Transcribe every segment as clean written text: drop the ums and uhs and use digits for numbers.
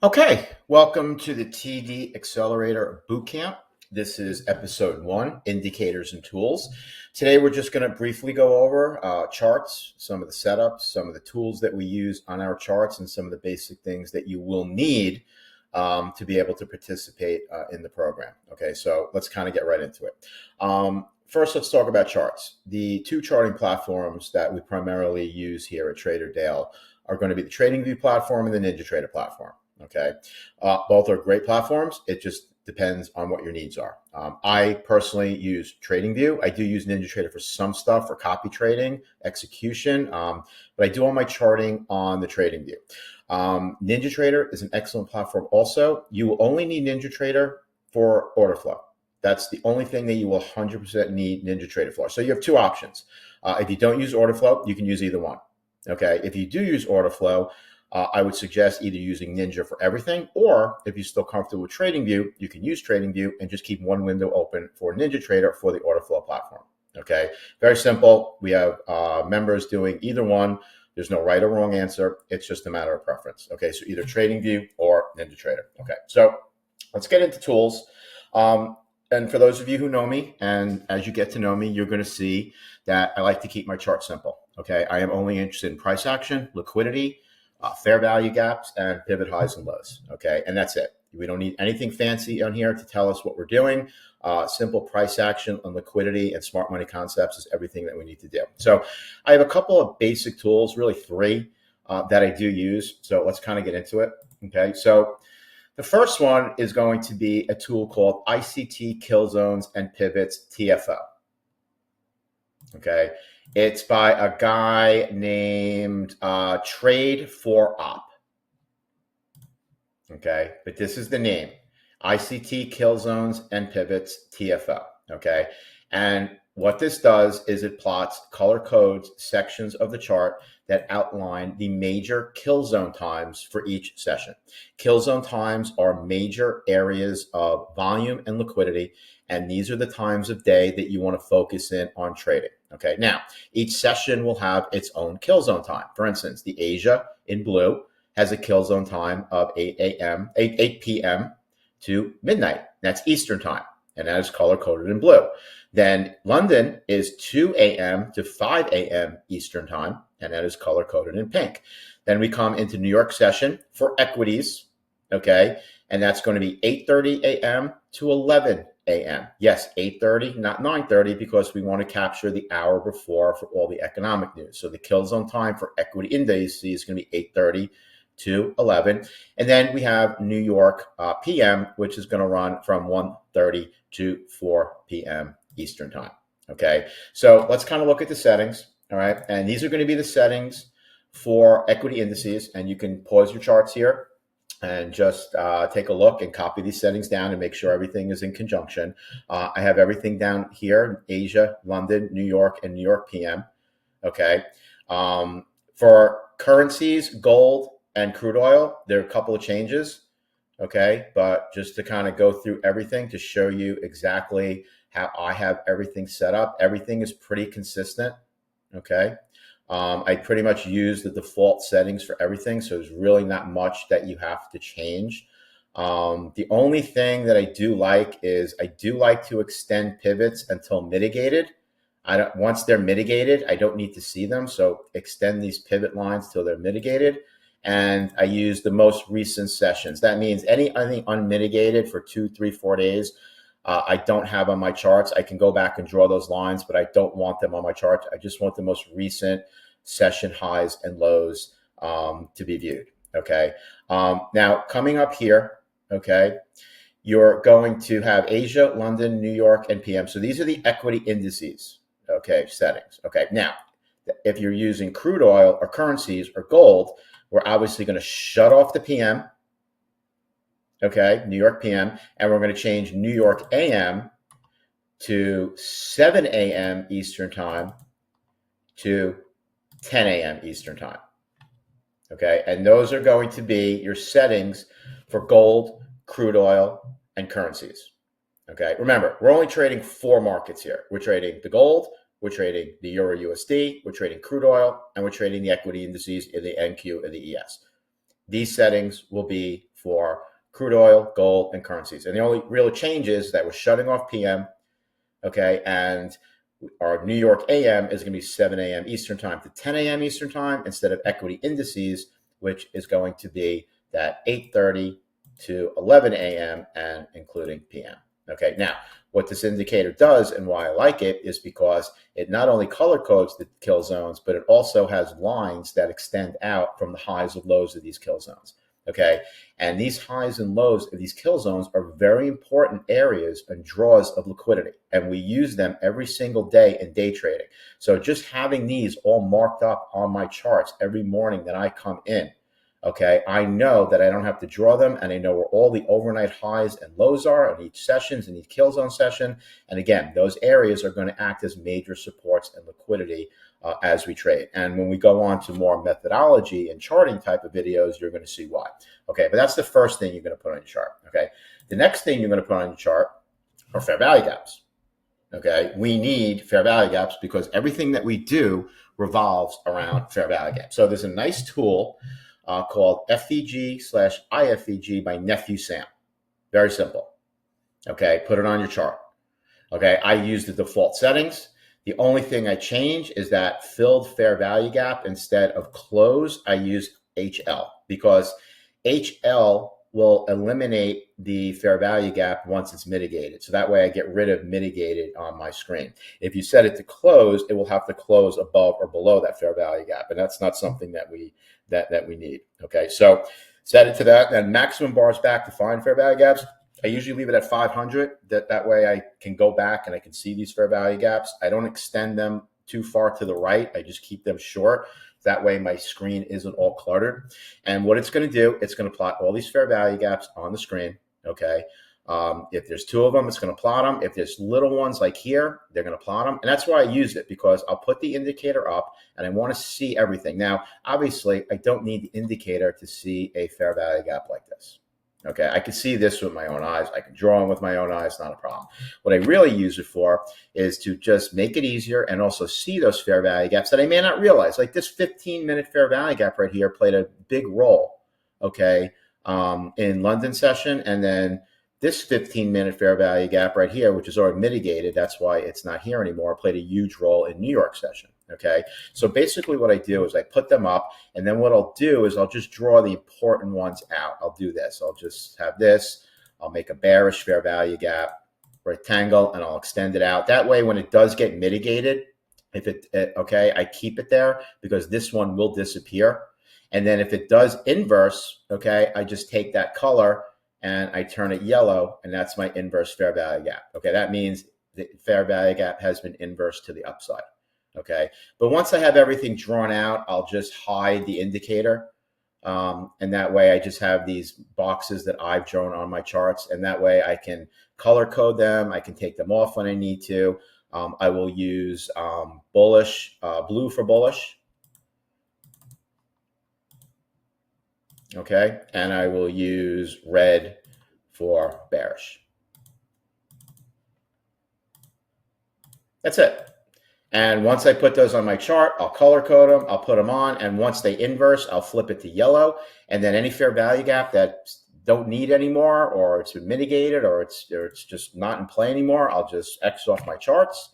Okay, welcome to the TD Accelerator Bootcamp. This is episode 1, Indicators and Tools. Today we're just going to briefly go over charts, some of the setups, some of the tools that we use on our charts, and some of the basic things that you will need to be able to participate in the program. Okay, so let's kind of get right into it. First, let's talk about charts. The two charting platforms that we primarily use here at Trader Dale are going to be the TradingView platform and the NinjaTrader platform. Okay, both are great platforms. It just depends on what your needs are. I personally use TradingView. I do use NinjaTrader for some stuff, for copy trading, execution, but I do all my charting on the TradingView. NinjaTrader is an excellent platform also. You will only need NinjaTrader for order flow. That's the only thing that you will 100% need NinjaTrader for. So you have two options. If you don't use order flow, you can use either one. Okay, if you do use order flow, I would suggest either using Ninja for everything, or if you're still comfortable with TradingView, you can use TradingView and just keep one window open for NinjaTrader for the order flow platform. Okay, very simple. We have members doing either one. There's no right or wrong answer. It's just a matter of preference. Okay, so either TradingView or NinjaTrader. Okay, so let's get into tools. And for those of you who know me, and as you get to know me, you're going to see that I like to keep my chart simple. Okay, I am only interested in price action, liquidity, fair value gaps, and pivot highs and lows. Okay, and that's it. We don't need anything fancy on here to tell us what we're doing. Simple price action and liquidity and smart money concepts is everything that we need to do. So I have a couple of basic tools, really three, that I do use. So let's kind of get into it. Okay, so the first one is going to be a tool called ICT Kill Zones and Pivots TFO. Okay, it's by a guy named Trade for Op. Okay, but this is the name, ICT Kill Zones and Pivots TFO. Okay, and what this does is it plots color codes sections of the chart that outline the major kill zone times for each session. Kill zone times are major areas of volume and liquidity, and these are the times of day that you want to focus in on trading. Okay, now each session will have its own kill zone time. For instance, the Asia in blue has a kill zone time of 8 p.m. to midnight. That's Eastern time, and that is color coded in blue. Then London is 2 a.m. to 5 a.m. Eastern time, and that is color coded in pink. Then we come into New York session for equities, okay, and that's going to be 8:30 a.m. to 11 a.m. Yes, 8:30, not 9:30, because we want to capture the hour before for all the economic news. So the kill zone time for equity indices is going to be 8:30 to 11. And then we have New York PM, which is going to run from 1:30 to 4 p.m. Eastern time. Okay, so let's kind of look at the settings. All right, and these are going to be the settings for equity indices, and you can pause your charts here and just take a look and copy these settings down and make sure everything is in conjunction. I have everything down here: Asia, London, New York, and New York PM. Okay, for currencies, gold and crude oil, there are a couple of changes. Okay, but just to kind of go through everything to show you exactly how I have everything set up, everything is pretty consistent. Okay, I pretty much use the default settings for everything, so there's really not much that you have to change. The only thing that I do like is I do like to extend pivots until mitigated. Once they're mitigated, I don't need to see them, so extend these pivot lines till they're mitigated. And I use the most recent sessions. That means anything unmitigated for 2, 3, 4 days, I don't have on my charts. I can go back and draw those lines, but I don't want them on my chart. I just want the most recent session highs and lows to be viewed. Okay. Now coming up here, okay, you're going to have Asia, London, New York, and PM. So these are the equity indices. Okay, settings. Okay. Now, if you're using crude oil or currencies or gold, we're obviously going to shut off the PM, okay, New York PM, and we're going to change New York AM to 7 a.m. Eastern time to 10 a.m. Eastern time, okay? And those are going to be your settings for gold, crude oil, and currencies, okay? Remember, we're only trading 4 markets here. We're trading the gold, we're trading the Euro USD, we're trading crude oil, and we're trading the equity indices in the NQ and the ES. These settings will be for crude oil, gold, and currencies. And the only real change is that we're shutting off PM, okay, and our New York AM is going to be 7 a.m. Eastern time to 10 a.m. Eastern time instead of equity indices, which is going to be that 8:30 to 11 a.m. and including PM. Okay, now what this indicator does and why I like it is because it not only color codes the kill zones, but it also has lines that extend out from the highs and lows of these kill zones. Okay, and these highs and lows of these kill zones are very important areas and draws of liquidity, and we use them every single day in day trading. So just having these all marked up on my charts every morning that I come in, okay, I know that I don't have to draw them, and I know where all the overnight highs and lows are in each sessions, in each kill zone session. And again, those areas are going to act as major supports and liquidity as we trade. And when we go on to more methodology and charting type of videos, you're going to see why. Okay, but that's the first thing you're going to put on your chart. Okay, the next thing you're going to put on your chart are fair value gaps. Okay, we need fair value gaps because everything that we do revolves around fair value gaps. So there's a nice tool called FVG/IFVG by Nephew Sam. Very simple. Okay, put it on your chart. Okay, I use the default settings. The only thing I change is that filled fair value gap. Instead of close, I use HL because HL will eliminate the fair value gap once it's mitigated. So that way I get rid of mitigated on my screen. If you set it to close, it will have to close above or below that fair value gap. And that's not something that we need. Okay, so set it to that. Then maximum bars back to find fair value gaps. I usually leave it at 500. That way I can go back and I can see these fair value gaps. I don't extend them too far to the right. I just keep them short. That way my screen isn't all cluttered. And what it's going to do, it's going to plot all these fair value gaps on the screen. Okay. If there's two of them, it's going to plot them. If there's little ones like here, they're going to plot them. And that's why I use it, because I'll put the indicator up and I want to see everything. Now, obviously, I don't need the indicator to see a fair value gap like this. Okay, I can see this with my own eyes. I can draw them with my own eyes, not a problem. What I really use it for is to just make it easier and also see those fair value gaps that I may not realize. Like this 15-minute fair value gap right here played a big role, okay, in London session. And then this 15-minute fair value gap right here, which is already mitigated, that's why it's not here anymore, played a huge role in New York session. Okay, so basically what I do is I put them up, and then what I'll do is I'll just draw the important ones out. I'll do this. I'll just have this. I'll make a bearish fair value gap rectangle, and I'll extend it out. That way, when it does get mitigated, if okay, I keep it there because this one will disappear. And then if it does inverse, okay, I just take that color and I turn it yellow, and that's my inverse fair value gap. Okay, that means the fair value gap has been inverse to the upside. Okay, but once I have everything drawn out, I'll just hide the indicator. And that way I just have these boxes that I've drawn on my charts. And that way I can color code them. I can take them off when I need to. I will use bullish, blue for bullish. Okay, and I will use red for bearish. That's it. And once I put those on my chart, I'll color code them, I'll put them on, and once they inverse, I'll flip it to yellow. And then any fair value gap that don't need anymore, or it's been mitigated, or it's just not in play anymore, I'll just X off my charts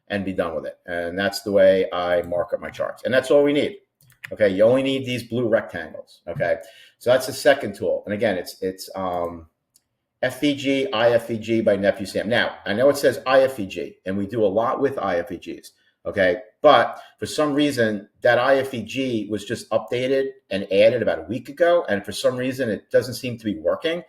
and be done with it. And that's the way I mark up my charts. And that's all we need. Okay, you only need these blue rectangles. Okay, so that's the second tool. And again, it's FVG, IFVG by Nephew Sam. Now, I know it says IFVG, and we do a lot with IFVGs. Okay, but for some reason that IFVG was just updated and added about a week ago, and for some reason it doesn't seem to be working.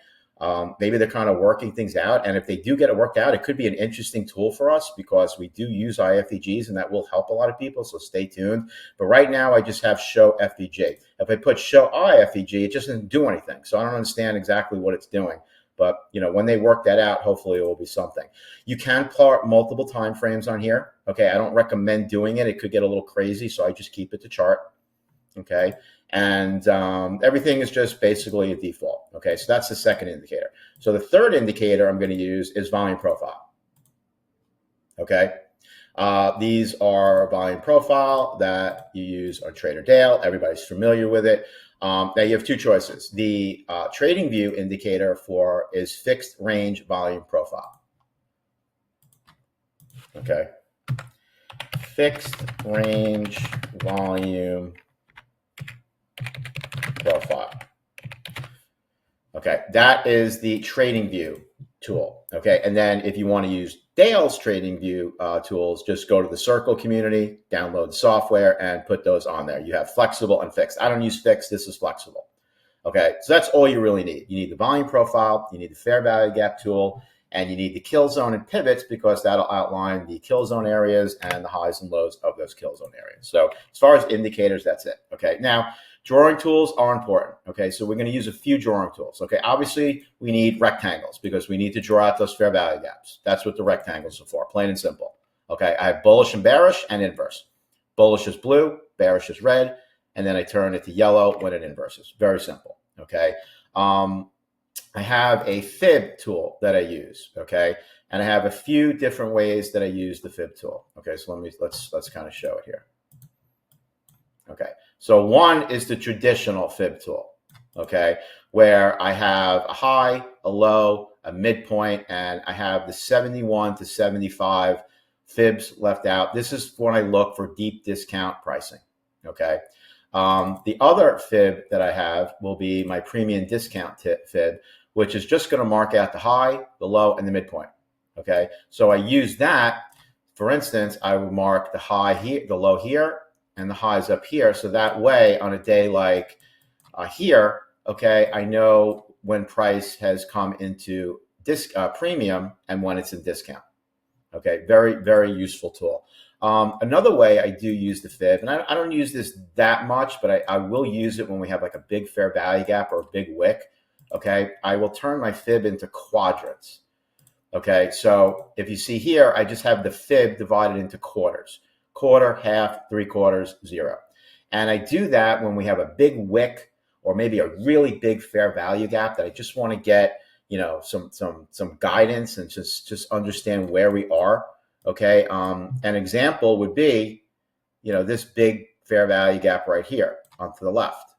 Maybe they're kind of working things out, and if they do get it worked out, it could be an interesting tool for us because we do use IFVGs, and that will help a lot of people, so stay tuned. But right now I just have show FVG. If I put show IFVG, it just doesn't do anything, so I don't understand exactly what it's doing. But when they work that out, hopefully it will be something. You can plot multiple time frames on here. Okay, I don't recommend doing it. It could get a little crazy, so I just keep it to chart. Okay, and everything is just basically a default. Okay, so that's the second indicator. So the third indicator I'm going to use is volume profile. Okay, these are volume profile that you use on Trader Dale. Everybody's familiar with it. Now you have two choices. The trading view indicator is fixed range volume profile. Okay. Fixed range volume profile. Okay, that is the trading view tool. Okay, and then if you want to use Dale's trading view tools, just go to the Circle community, download the software, and put those on there. You have flexible and fixed. I don't use fixed. This is flexible. Okay, so that's all you really need. You need the volume profile, you need the fair value gap tool, and you need the kill zone and pivots, because that'll outline the kill zone areas and the highs and lows of those kill zone areas. So as far as indicators, that's it. Okay, now drawing tools are important. Okay, so we're going to use a few drawing tools. Okay, obviously we need rectangles because we need to draw out those fair value gaps. That's what the rectangles are for, plain and simple. Okay, I have bullish and bearish and inverse. Bullish is blue, bearish is red, and then I turn it to yellow when it inverses. Very simple. Okay. I have a fib tool that I use. Okay. And I have a few different ways that I use the fib tool. Okay. So let's kind of show it here. Okay. So one is the traditional fib tool. Okay. Where I have a high, a low, a midpoint, and I have the 71 to 75 fibs left out. This is when I look for deep discount pricing. Okay. The other fib that I have will be my premium discount fib, which is just going to mark out the high, the low, and the midpoint. Okay, so I use that. For instance, I would mark the high here, the low here, and the highs up here. So that way, on a day like here, okay, I know when price has come into premium and when it's in discount. Okay, very, very useful tool. Another way I do use the fib, and I don't use this that much, but I will use it when we have like a big fair value gap or a big wick. Okay, I will turn my fib into quadrants. Okay, so if you see here, I just have the fib divided into quarters: quarter, half, 3/4, 0. And I do that when we have a big wick or maybe a really big fair value gap that I just want to get, you know, some guidance and just understand where we are. Okay, an example would be, you know, this big fair value gap right here to the left.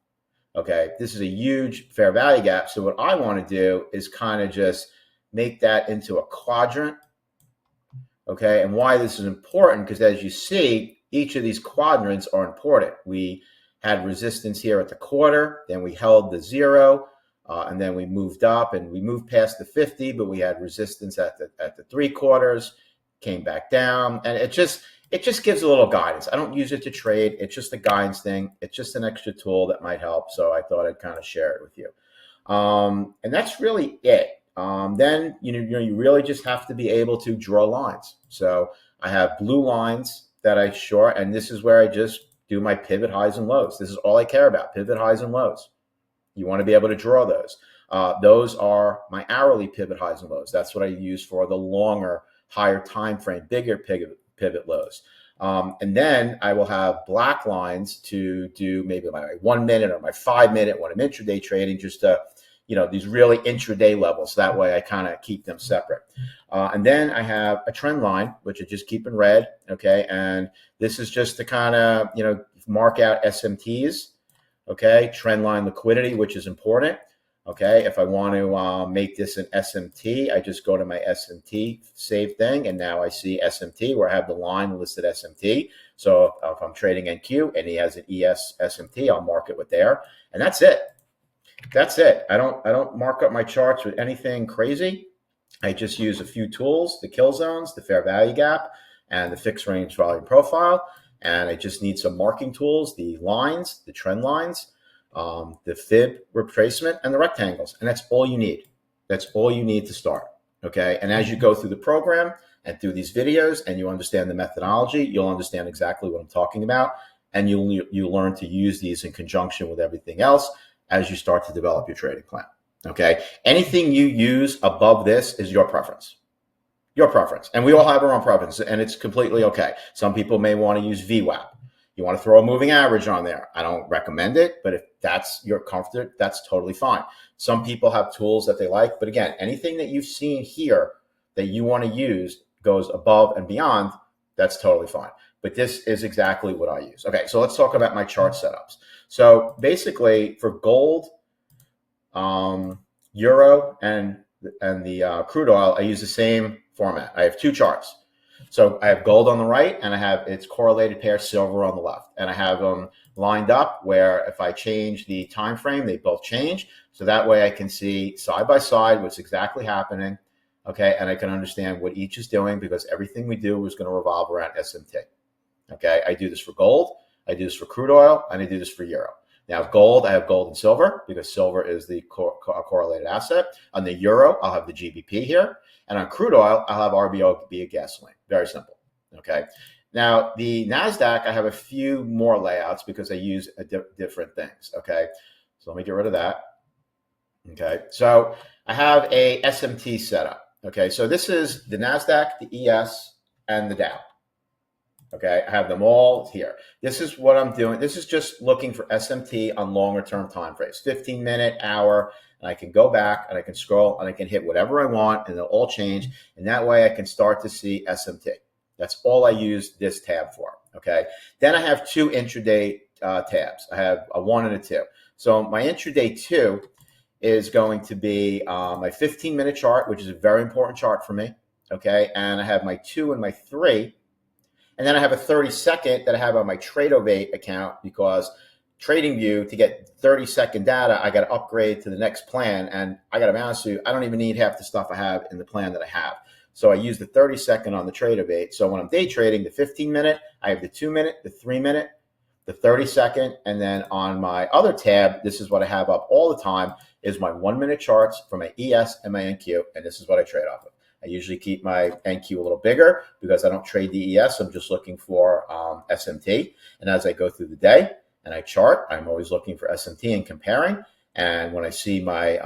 Okay, this is a huge fair value gap. So what I want to do is kind of just make that into a quadrant. Okay, and why this is important, because as you see, each of these quadrants are important. We had resistance here at the quarter, then we held the 0, and then we moved up and we moved past the 50, but we had resistance at the 3/4. Came back down, and it just gives a little guidance. I don't use it to trade. It's just a guidance thing. It's just an extra tool that might help. So I thought I'd kind of share it with you. And that's really it. Then you really just have to be able to draw lines. So I have blue lines that I short, and this is where I just do my pivot highs and lows. This is all I care about: pivot highs and lows. You want to be able to draw those. Those are my hourly pivot highs and lows. That's what I use for the longer, higher time frame, bigger pivot lows. And then I will have black lines to do maybe my 1 minute or my 5 minute when I'm intraday trading, just to, you know, these really intraday levels. That way I kind of keep them separate. And then I have a trend line, which I just keep in red. Okay. And this is just to kind of, you know, mark out SMTs. Okay. Trend line liquidity, which is important. Okay, if I want to make this an SMT, I just go to my SMT save thing, and now I see SMT where I have the line listed SMT. So if I'm trading NQ and he has an ES SMT, I'll mark it with there, and that's it. That's it. I don't mark up my charts with anything crazy. I just use a few tools: the kill zones, the fair value gap, and the fixed range volume profile. And I just need some marking tools: the lines, the trend lines, the fib retracement, and the rectangles. And that's all you need. That's all you need to start. Okay. And as you go through the program and through these videos and you understand the methodology, you'll understand exactly what I'm talking about. And you'll learn to use these in conjunction with everything else as you start to develop your trading plan. Okay. Anything you use above this is your preference. Your preference. And we all have our own preference, and it's completely okay. Some people may want to use VWAP. You want to throw a moving average on there. I don't recommend it, but if that's your comfort, that's totally fine. Some people have tools that they like, but again, anything that you've seen here that you want to use goes above and beyond, that's totally fine. But this is exactly what I use. Okay, so let's talk about my chart setups. So basically for gold, euro, and the crude oil, I use the same format. I have two charts. So I have gold on the right, and I have its correlated pair silver on the left, and I have them lined up where if I change the time frame, they both change. So that way I can see side by side what's exactly happening, okay, and I can understand what each is doing, because everything we do is going to revolve around SMT. Okay, I do this for gold, I do this for crude oil, and I do this for euro. Now, gold, I have gold and silver because silver is the correlated asset. On the euro, I'll have the GBP here. And on crude oil, I'll have RBOB of gasoline. Very simple. Okay. Now, the NASDAQ, I have a few more layouts because I use different things. Okay. So let me get rid of that. Okay. So I have a SMT setup. Okay. So this is the NASDAQ, the ES, and the Dow. Okay, I have them all here. This is what I'm doing. This is just looking for SMT on longer term time frames, 15-minute, hour, and I can go back and I can scroll and I can hit whatever I want and they'll all change. And that way I can start to see SMT. That's all I use this tab for. Okay, then I have two intraday tabs. I have a 1 and a 2. So my intraday 2 is going to be my 15-minute chart, which is a very important chart for me. Okay, and I have my 2 and my 3. And then I have a 30-second that I have on my Tradovate account, because TradingView, to get 30-second data, I got to upgrade to the next plan. And I got to be honest with you, I don't even need half the stuff I have in the plan that I have. So I use the 30-second on the Tradovate. So when I'm day trading, the 15-minute, I have the 2-minute, the 3-minute, the 30-second. And then on my other tab, this is what I have up all the time, is my 1-minute charts for my ES and my NQ. And this is what I trade off of. I usually keep my NQ a little bigger because I don't trade the ES. I'm just looking for SMT. And as I go through the day and I chart, I'm always looking for SMT and comparing. And when I see my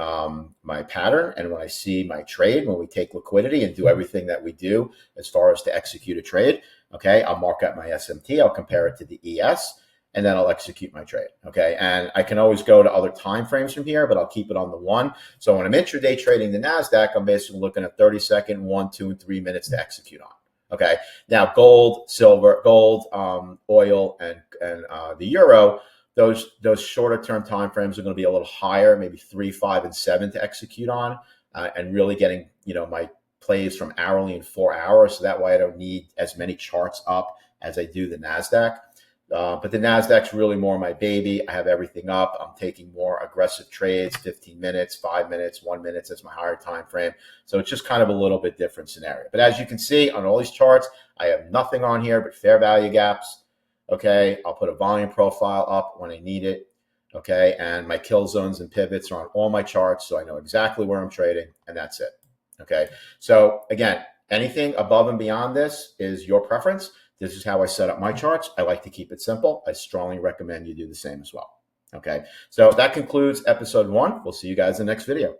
my pattern and when I see my trade, when we take liquidity and do everything that we do as far as to execute a trade, okay, I'll mark up my SMT. I'll compare it to the ES. And then I'll execute my trade, okay? And I can always go to other time frames from here, but I'll keep it on the 1. So when I'm intraday trading the NASDAQ, I'm basically looking at 30-second, 1, 2, and 3 minutes to execute on, okay? Now, gold, silver, gold, oil, and the euro, those shorter-term time frames are going to be a little higher, maybe 3, 5, and 7 to execute on, and really getting, my plays from hourly and 4 hours, so that way I don't need as many charts up as I do the NASDAQ. But the NASDAQ's really more my baby. I have everything up. I'm taking more aggressive trades, 15 minutes, 5 minutes, 1 minute. That's my higher time frame. So it's just kind of a little bit different scenario. But as you can see on all these charts, I have nothing on here but fair value gaps. Okay, I'll put a volume profile up when I need it. Okay, and my kill zones and pivots are on all my charts, so I know exactly where I'm trading, and that's it. Okay, so again, anything above and beyond this is your preference. This is how I set up my charts. I like to keep it simple. I strongly recommend you do the same as well. Okay, so that concludes episode 1. We'll see you guys in the next video.